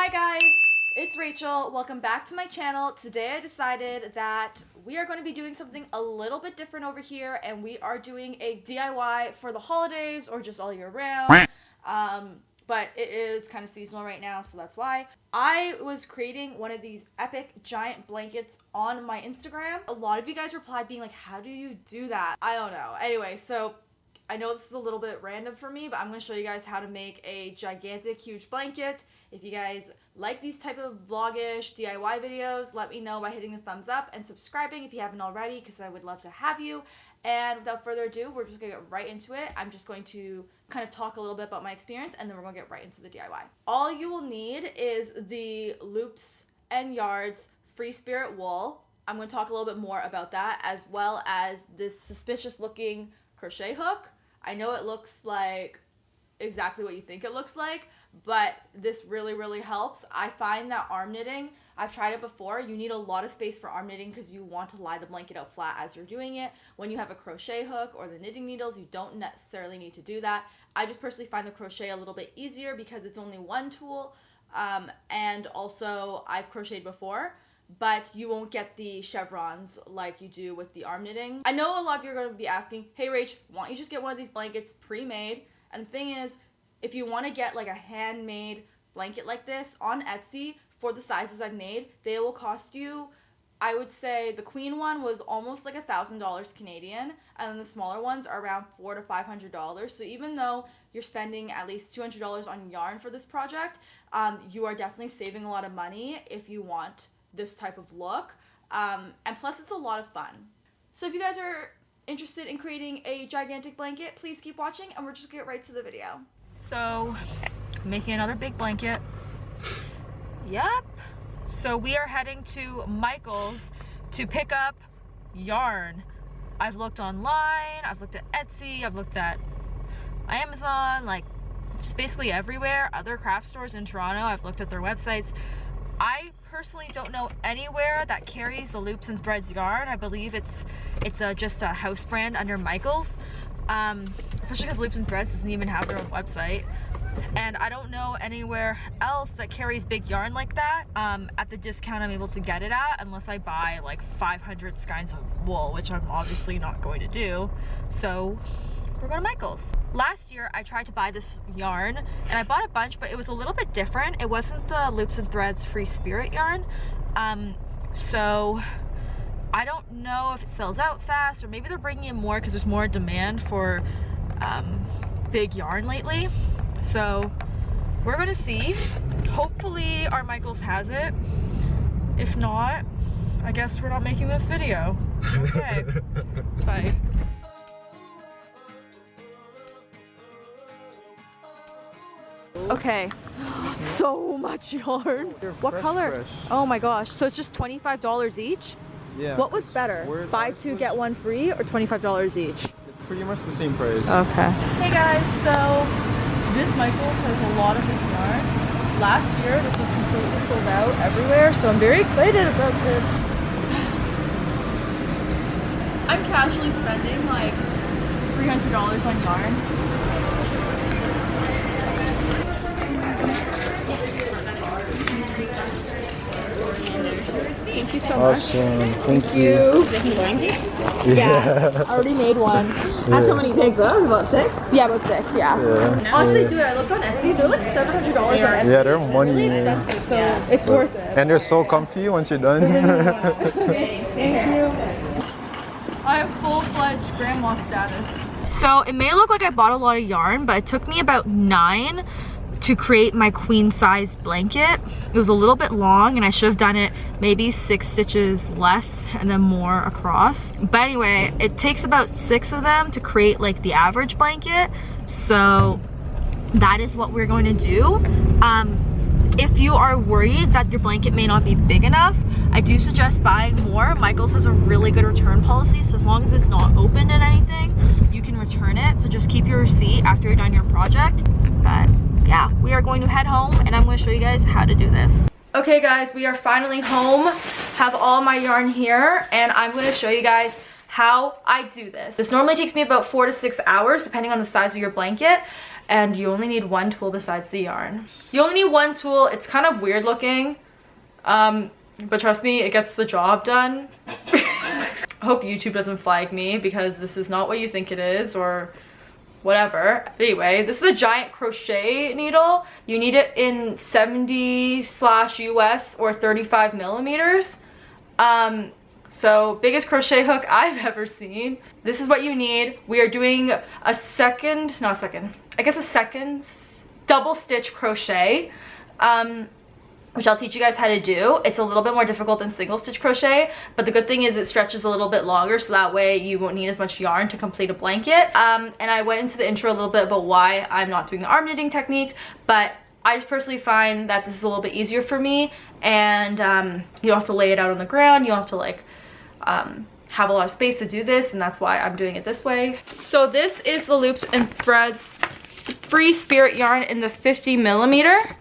Hi guys, it's Rachel. Welcome back to my channel. Today I decided that we are going to be doing something a little bit different over here, and we are doing a DIY for the holidays or just all year round. But it is kind of seasonal right now, so that's why. I was creating one of these epic giant blankets on my Instagram. A lot of you guys replied being like, how do you do that? I don't know. Anyway, so I know this is a little bit random for me, but I'm going to show you guys how to make a gigantic, huge blanket. If you guys like these type of vlog-ish DIY videos, let me know by hitting the thumbs up and subscribing if you haven't already, because I would love to have you. And without further ado, we're just going to get right into it. I'm just going to kind of talk a little bit about my experience, and then we're going to get right into the DIY. All you will need is the Loops and Yards Free Spirit wool. I'm going to talk a little bit more about that, as well as this suspicious looking crochet hook. I know it looks like exactly what you think it looks like, but this really helps. I find that arm knitting, I've tried it before, you need a lot of space for arm knitting because you want to lie the blanket out flat as you're doing it. When you have a crochet hook or the knitting needles, you don't necessarily need to do that. I just personally find the crochet a little bit easier because it's only one tool, and also I've crocheted before, but you won't get the chevrons like you do with the arm knitting. I know a lot of you are going to be asking, hey Rach, why don't you just get one of these blankets pre-made? And the thing is, if you want to get like a handmade blanket like this on Etsy for the sizes I've made, they will cost you, I would say the queen one was almost like $1,000 Canadian, and then the smaller ones are around $400 to $500. So even though you're spending at least $200 on yarn for this project, you are definitely saving a lot of money if you want this type of look, and plus it's a lot of fun. So if you guys are interested in creating a gigantic blanket, please keep watching, and we're just gonna get right to the video. So making another big blanket. Yep. So we are heading to Michael's to pick up yarn. I've looked online, I've looked at Etsy, I've looked at Amazon, like just basically everywhere, other craft stores in Toronto. I've looked at their websites. I personally don't know anywhere that carries the Loops and Threads yarn. I believe it's just a house brand under Michael's, especially because Loops and Threads doesn't even have their own website. And I don't know anywhere else that carries big yarn like that at the discount I'm able to get it at, unless I buy like 500 skeins of wool, which I'm obviously not going to do. So we're going to Michael's. Last year I tried to buy this yarn and I bought a bunch, but it was a little bit different. It wasn't the Loops and Threads Free Spirit yarn. So I don't know if it sells out fast, or maybe they're bringing in more because there's more demand for big yarn lately. So we're gonna see. Hopefully our Michael's has it. If not, I guess we're not making this video. Okay, bye. Okay, so much yarn. What color? Fresh. Oh my gosh, so it's just $25 each? Yeah. What was better, buy two get one free, or $25 each? It's pretty much the same price. Okay. Hey guys, so this Michael's has a lot of this yarn. Last year this was completely sold out everywhere, so I'm very excited about this. I'm casually spending like $300 on yarn. Thank you so much. Awesome. Thank you. Yeah, I already made one. That's how many pigs? That was about 6? Yeah, about 6, yeah. Honestly, dude, I looked on Etsy. They're like $700 on Etsy. Yeah, they're money. Really expensive, so it's worth it. And they're so comfy once you're done. Thank you. I have full-fledged grandma status. So it may look like I bought a lot of yarn, but it took me about 9 to create my queen size blanket. It was a little bit long and I should have done it maybe 6 stitches less and then more across. But anyway, it takes about 6 of them to create like the average blanket. So that is what we're going to do. If you are worried that your blanket may not be big enough, I do suggest buying more. Michael's has a really good return policy, so as long as it's not opened and anything, you can return it. So just keep your receipt after you're done your project. But yeah, we are going to head home and I'm going to show you guys how to do this. Okay guys, we are finally home. Have all my yarn here and I'm going to show you guys how I do this. This normally takes me about 4 to 6 hours depending on the size of your blanket. and you only need one tool besides the yarn. You only need one tool. It's kind of weird looking, but trust me, it gets the job done. I hope YouTube doesn't flag me because this is not what you think it is, or whatever. Anyway, this is a giant crochet needle. You need it in 70/US or 35 millimeters. So biggest crochet hook I've ever seen. This is what you need. We are doing a second double stitch crochet, which I'll teach you guys how to do. It's a little bit more difficult than single stitch crochet, but the good thing is it stretches a little bit longer, so that way you won't need as much yarn to complete a blanket. And I went into the intro a little bit about why I'm not doing the arm knitting technique, but I just personally find that this is a little bit easier for me, and you don't have to lay it out on the ground. You don't have to like have a lot of space to do this, and that's why I'm doing it this way. So this is the Loops and Threads Free Spirit yarn in the 50 millimeter.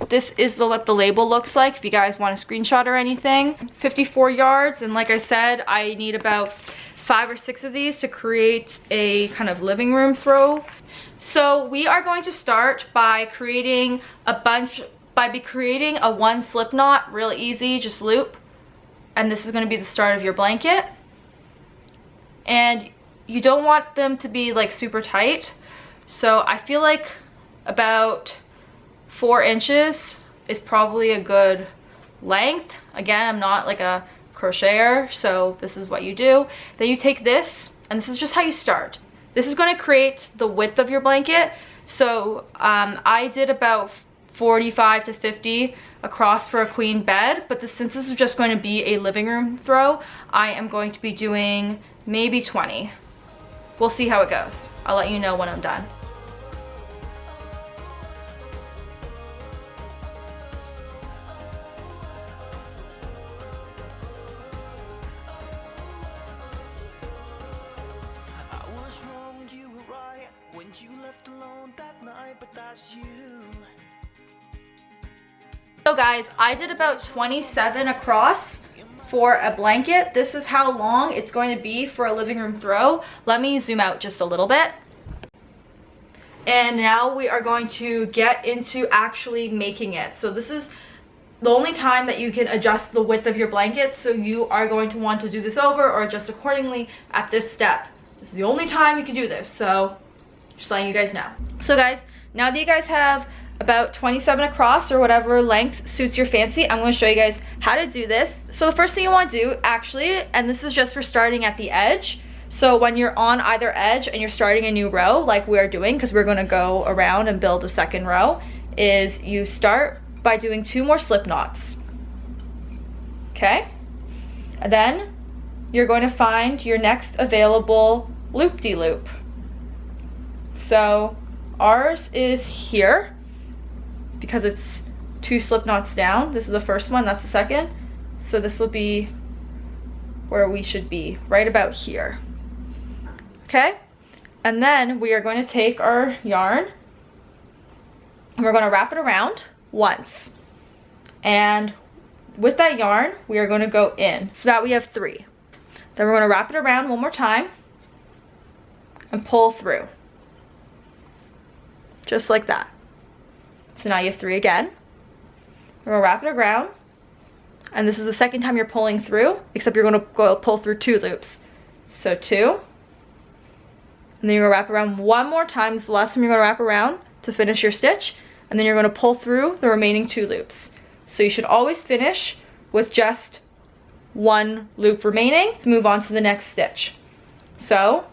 This is what the label looks like if you guys want a screenshot or anything. 54 yards, and like I said, I need about 5 or 6 of these to create a kind of living room throw. So we are going to start by creating a one slip knot, real easy, just loop. And this is going to be the start of your blanket. And you don't want them to be like super tight. So I feel like about 4 inches is probably a good length. Again, I'm not like a crocheter, so this is what you do. Then you take this, and this is just how you start. This is going to create the width of your blanket. So I did about 45 to 50 across for a queen bed, but since this is just going to be a living room throw, I am going to be doing maybe 20. We'll see how it goes. I'll let you know when I'm done. So guys, I did about 27 across for a blanket. This is how long it's going to be for a living room throw. Let me zoom out just a little bit. And now we are going to get into actually making it. So this is the only time that you can adjust the width of your blanket, so you are going to want to do this over or adjust accordingly at this step. This is the only time you can do this, so just letting you guys know. So guys, now that you guys have about 27 across or whatever length suits your fancy, I'm going to show you guys how to do this. So the first thing you want to do actually, and this is just for starting at the edge, so when you're on either edge and you're starting a new row like we're doing, because we're going to go around and build a second row, is you start by doing 2 more slip knots. Okay, and then you're going to find your next available loop-de-loop. So ours is here because it's 2 slip knots down. This is the first one, that's the second. So this will be where we should be, right about here. Okay, and then we are going to take our yarn and we're going to wrap it around once. And with that yarn, we are going to go in. So that we have 3. Then we're going to wrap it around one more time and pull through. Just like that. So now you have 3 again. We're going to wrap it around. And this is the second time you're pulling through, except you're going to go pull through 2 loops. So 2. And then you're going to wrap around one more time. This is the last time you're going to wrap around to finish your stitch. And then you're going to pull through the remaining 2 loops. So you should always finish with just 1 loop remaining to move on to the next stitch. So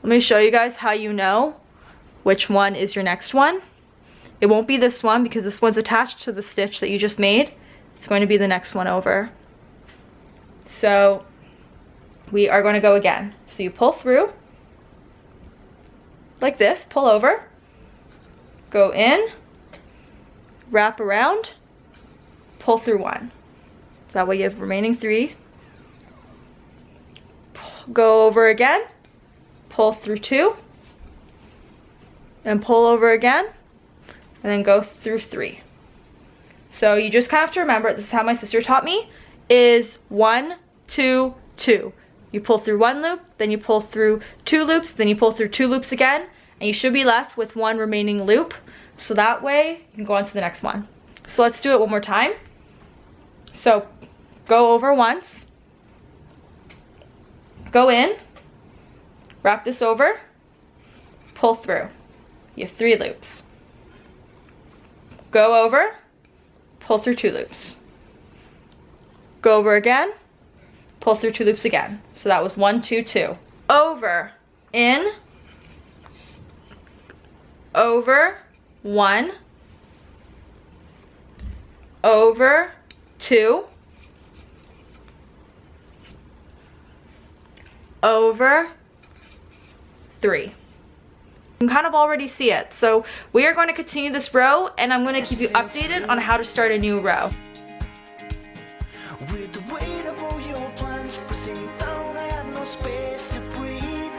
let me show you guys how you know which one is your next one. It won't be this one because this one's attached to the stitch that you just made. It's going to be the next one over. So we are going to go again. So you pull through like this, pull over, go in, wrap around, pull through 1. So that way you have remaining 3. Go over again, pull through 2, and pull over again, and then go through 3. So you just kind of have to remember, this is how my sister taught me, is 1, 2, 2. You pull through 1 loop, then you pull through 2 loops, then you pull through 2 loops again, and you should be left with one remaining loop, so that way you can go on to the next one. So let's do it one more time. So go over once, go in, wrap this over, pull through. You have 3 loops. Go over, pull through 2 loops. Go over again, pull through 2 loops again. So that was 1, 2, 2. Over, in, over, 1, over, 2, over, 3. You can kind of already see it. So we are going to continue this row, and I'm going to keep you updated on how to start a new row. With the weight of all your plans pressing down, I had no space to breathe.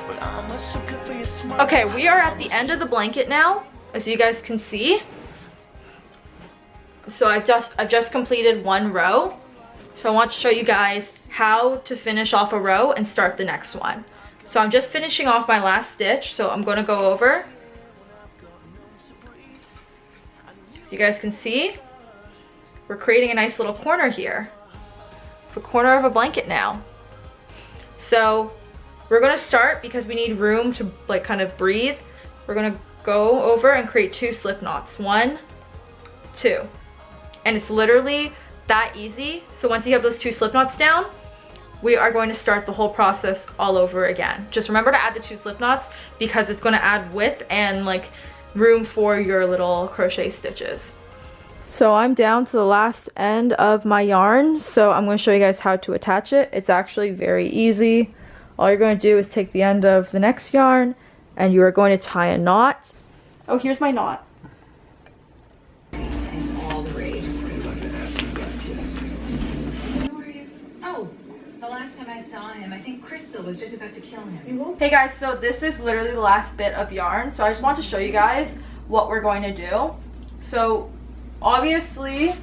But I'm a sucker for your smile. Okay, we are at the end of the blanket now, as you guys can see. So I've just completed 1 row. So I want to show you guys how to finish off a row and start the next one. So I'm just finishing off my last stitch, so I'm going to go over. So you guys can see, we're creating a nice little corner here. The corner of a blanket now. So we're going to start, because we need room to like kind of breathe. We're going to go over and create 2 slip knots. 1, 2. And it's literally that easy. So once you have those 2 slip knots down, we are going to start the whole process all over again. Just remember to add the 2 slip knots, because it's going to add width and like room for your little crochet stitches. So I'm down to the last end of my yarn, so I'm going to show you guys how to attach it. It's actually very easy. All you're going to do is take the end of the next yarn, and you are going to tie a knot. Oh, here's my knot. It's all the rage. Oh, the last time I saw him, I think Crystal was just about to kill him. Hey guys, so this is literally the last bit of yarn, so I just want to show you guys what we're going to do. So obviously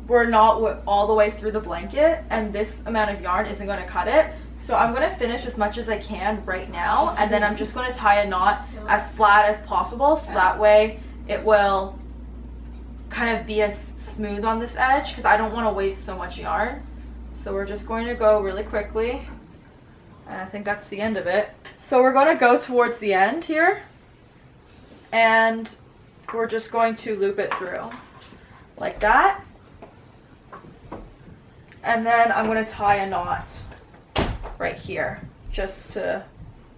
we're not all the way through the blanket, and this amount of yarn isn't going to cut it. So I'm going to finish as much as I can right now, and then I'm just going to tie a knot as flat as possible, so that way it will kind of be as smooth on this edge, because I don't want to waste so much yarn. So we're just going to go really quickly, and I think that's the end of it. So we're going to go towards the end here, and we're just going to loop it through like that, and then I'm going to tie a knot right here just to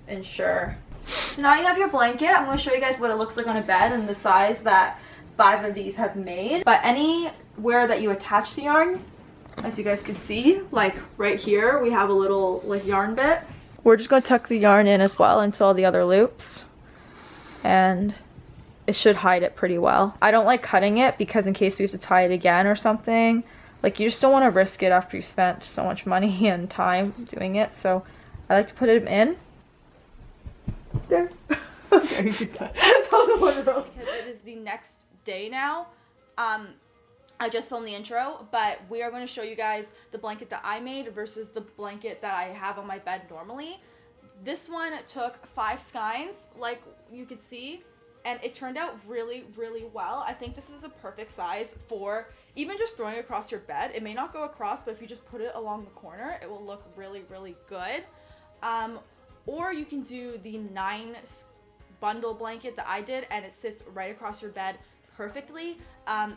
ensure. So now you have your blanket. I'm going to show you guys what it looks like on a bed and the size that 5 of these have made. But anywhere that you attach the yarn, as you guys can see, like right here, we have a little like yarn bit. We're just going to tuck the yarn in as well into all the other loops, and it should hide it pretty well. I don't like cutting it, because in case we have to tie it again or something, like you just don't want to risk it after you spent so much money and time doing it. So I like to put it in there. Okay, because it is the next day now. I just filmed the intro, but we are going to show you guys the blanket that I made versus the blanket that I have on my bed normally. This one took 5 skeins, like you could see, and it turned out really, really well. I think this is a perfect size for even just throwing across your bed. It may not go across, but if you just put it along the corner, it will look really, really good. Or you can do the 9 bundle blanket that I did, and it sits right across your bed perfectly.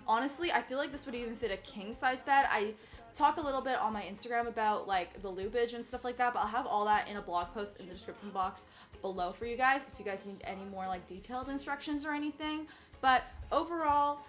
Honestly, I feel like this would even fit a king size bed. I talk a little bit on my Instagram about like the loopage and stuff like that, but I'll have all that in a blog post in the description box below for you guys if you guys need any more like detailed instructions or anything. But overall,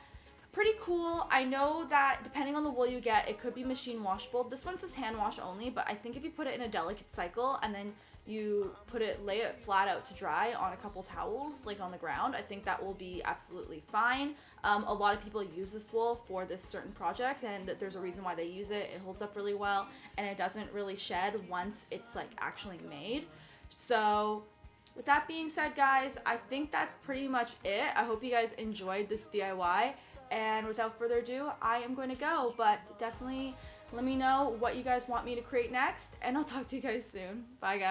pretty cool. I know that depending on the wool you get, it could be machine washable. This one says hand wash only, but I think if you put it in a delicate cycle and then you lay it flat out to dry on a couple towels, like on the ground, I think that will be absolutely fine. A lot of people use this wool for this certain project, and there's a reason why they use it. It holds up really well, and it doesn't really shed once it's like actually made. So with that being said, guys, I think that's pretty much it. I hope you guys enjoyed this DIY, and without further ado, I am going to go, but definitely let me know what you guys want me to create next, and I'll talk to you guys soon. Bye, guys.